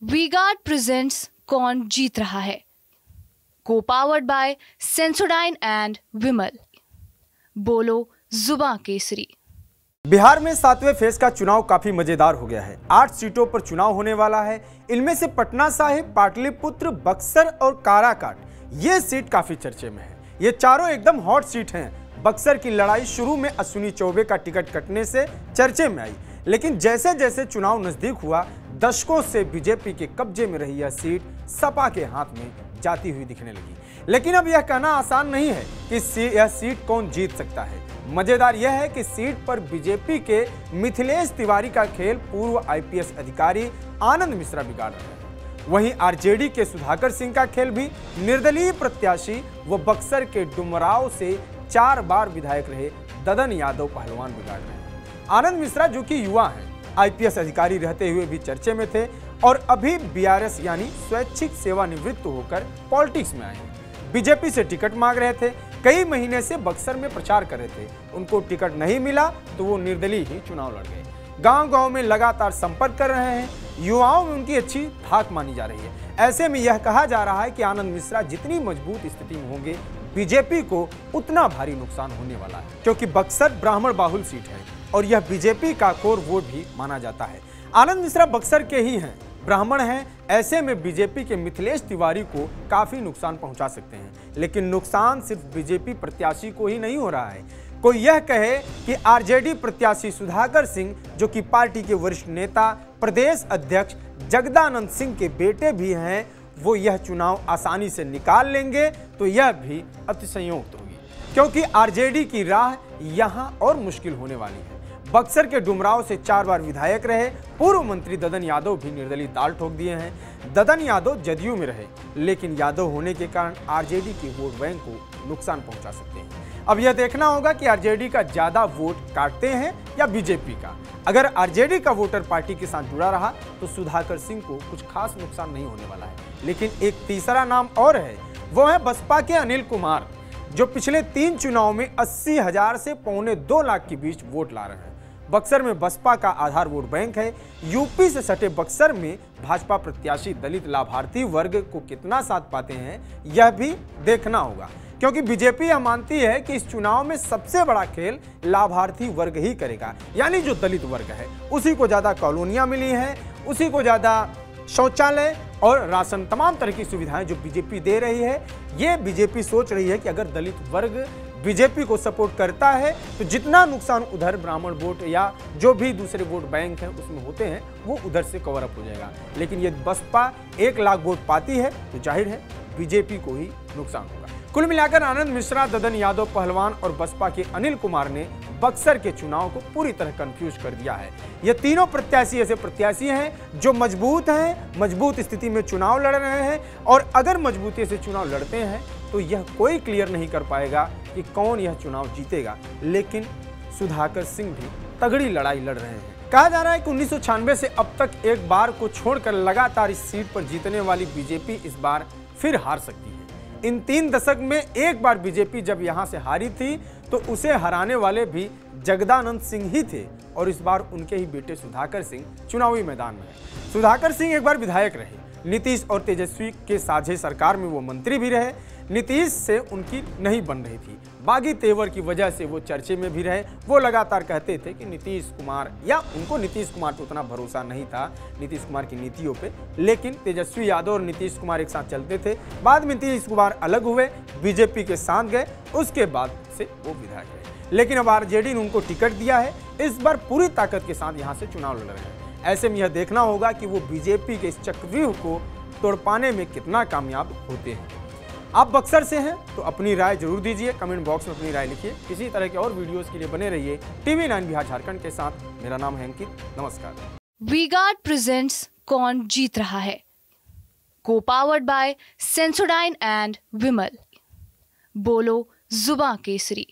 V-Guard presents कौन जीत रहा है, को पावर्ड बाय सेंसोडाइन एंड विमल। बोलो जुबां केसरी। बिहार में 7वें फेज का चुनाव काफी मजेदार हो गया है। 8 सीटों पर चुनाव होने वाला है। इनमें से पटना साहिब, पाटलिपुत्र, बक्सर और काराकाट ये सीट काफी चर्चे में है। ये चारों एकदम हॉट सीट हैं। बक्सर की लड़ाई शुरू में अश्विनी चौबे का टिकट कटने से चर्चे में आई, लेकिन जैसे जैसे चुनाव नजदीक हुआ, दशकों से बीजेपी के कब्जे में रही यह सीट सपा के हाथ में जाती हुई दिखने लगी। लेकिन अब यह कहना आसान नहीं है कि यह सीट कौन जीत सकता है। मजेदार यह है कि सीट पर बीजेपी के मिथिलेश तिवारी का खेल पूर्व आईपीएस अधिकारी आनंद मिश्रा बिगाड़ रहे हैं। वहीं आरजेडी के सुधाकर सिंह का खेल भी निर्दलीय प्रत्याशी व बक्सर के डुमराव से 4 बार विधायक रहे ददन यादव पहलवान बिगाड़ रहे हैं। आनंद मिश्रा जो कि युवा हैं, आईपीएस अधिकारी रहते हुए भी चर्चे में थे और अभी बीआरएस यानी स्वैच्छिक सेवानिवृत्त होकर पॉलिटिक्स में आए हैं। बीजेपी से टिकट मांग रहे थे, कई महीने से बक्सर में प्रचार कर रहे थे। उनको टिकट नहीं मिला तो वो निर्दलीय ही चुनाव लड़ गए। गांव-गांव में लगातार संपर्क कर रहे हैं। युवाओं में उनकी अच्छी धाक मानी जा रही है। ऐसे में यह कहा जा रहा है कि आनंद मिश्रा जितनी मजबूत स्थिति में होंगे, बीजेपी को उतना भारी नुकसान होने वाला है, क्योंकि बक्सर ब्राह्मण बाहुल सीट है और यह बीजेपी का कोर वोट भी माना जाता है। आनंद मिश्रा बक्सर के ही हैं, ब्राह्मण हैं। ऐसे में बीजेपी के मिथिलेश तिवारी को काफी नुकसान पहुंचा सकते हैं। लेकिन नुकसान सिर्फ बीजेपी प्रत्याशी को ही नहीं हो रहा है। कोई यह कहे कि आरजेडी प्रत्याशी सुधाकर सिंह, जो कि पार्टी के वरिष्ठ नेता प्रदेश अध्यक्ष जगदानंद सिंह के बेटे भी हैं, वो यह चुनाव आसानी से निकाल लेंगे तो यह भी अतिशयोक्त होगी, क्योंकि आरजेडी की राह यहां और मुश्किल होने वाली है। बक्सर के डुमराव से 4 बार विधायक रहे पूर्व मंत्री ददन यादव भी निर्दलीय ताल ठोक दिए हैं। ददन यादव जदयू में रहे, लेकिन यादव होने के कारण आरजेडी के वोट बैंक को नुकसान पहुंचा सकते हैं। अब यह देखना होगा कि आरजेडी का ज्यादा वोट काटते हैं या बीजेपी का। अगर आरजेडी का वोटर पार्टी के साथ जुड़ा रहा तो सुधाकर सिंह को कुछ खास नुकसान नहीं होने वाला है। लेकिन एक तीसरा नाम और है, वो है बसपा के अनिल कुमार, जो पिछले 3 चुनाव में 80,000 से 2.25 लाख के बीच वोट ला रहे हैं। बक्सर में बसपा का आधार वोट बैंक है। यूपी से सटे बक्सर में भाजपा प्रत्याशी दलित लाभार्थी वर्ग को कितना साथ पाते हैं, यह भी देखना होगा, क्योंकि बीजेपी यह मानती है कि इस चुनाव में सबसे बड़ा खेल लाभार्थी वर्ग ही करेगा, यानी जो दलित वर्ग है उसी को ज्यादा कॉलोनियां मिली हैं, उसी को ज्यादा शौचालय और राशन, तमाम तरह की सुविधाएं जो बीजेपी दे रही है। ये बीजेपी सोच रही है कि अगर दलित वर्ग बीजेपी को सपोर्ट करता है तो जितना नुकसान उधर ब्राह्मण वोट या जो भी दूसरे वोट बैंक हैं उसमें होते हैं, वो उधर से कवर अप हो जाएगा। लेकिन ये बसपा 1 लाख वोट पाती है तो जाहिर है बीजेपी को ही नुकसान होगा। कुल मिलाकर आनंद मिश्रा, ददन यादव पहलवान और बसपा के अनिल कुमार ने बक्सर के चुनाव को पूरी तरह कंफ्यूज कर दिया है। ये तीनों प्रत्याशी ऐसे प्रत्याशी हैं जो मजबूत हैं, मजबूत स्थिति में चुनाव लड़ रहे हैं, और अगर मजबूती से चुनाव लड़ते हैं तो यह कोई क्लियर नहीं कर पाएगा कि कौन यह चुनाव जीतेगा। लेकिन सुधाकर सिंह भी तगड़ी लड़ाई लड़ रहे हैं। कहा जा रहा है कि 1996 से अब तक एक बार को छोड़कर लगातार इस सीट पर जीतने वाली बीजेपी इस बार फिर हार सकती है। इन 3 दशक में एक बार बीजेपी जब यहां से हारी थी तो उसे हराने वाले भी जगदानंद सिंह ही थे, और इस बार उनके ही बेटे सुधाकर सिंह चुनावी मैदान में है। सुधाकर सिंह एक बार विधायक रहे, नीतीश और तेजस्वी के साझे सरकार में वो मंत्री भी रहे। नीतीश से उनकी नहीं बन रही थी, बागी तेवर की वजह से वो चर्चे में भी रहे। वो लगातार कहते थे कि नीतीश कुमार, या उनको नीतीश कुमार पर उतना भरोसा नहीं था, नीतीश कुमार की नीतियों पे, लेकिन तेजस्वी यादव और नीतीश कुमार एक साथ चलते थे। बाद में नीतीश कुमार अलग हुए, बीजेपी के साथ गए, उसके बाद से वो विधायक रहे। लेकिन अब आरजेडी ने उनको टिकट दिया है, इस बार पूरी ताकत के साथ यहाँ से चुनाव लड़ रहे हैं। ऐसे में यह देखना होगा कि वो बीजेपी के इस चक्रव्यूह को तोड़ पाने में कितना कामयाब होते हैं। आप बक्सर से हैं तो अपनी राय जरूर दीजिए, कमेंट बॉक्स में अपनी राय लिखिए। इसी तरह के और वीडियोस के लिए बने रहिए TV9 बिहार झारखंड के साथ। मेरा नाम है अंकित, नमस्कार। वी-गार्ड प्रेजेंट्स कौन जीत रहा है, को पावर्ड बाय सेंसोडाइन एंड विमल। बोलो जुबां केसरी।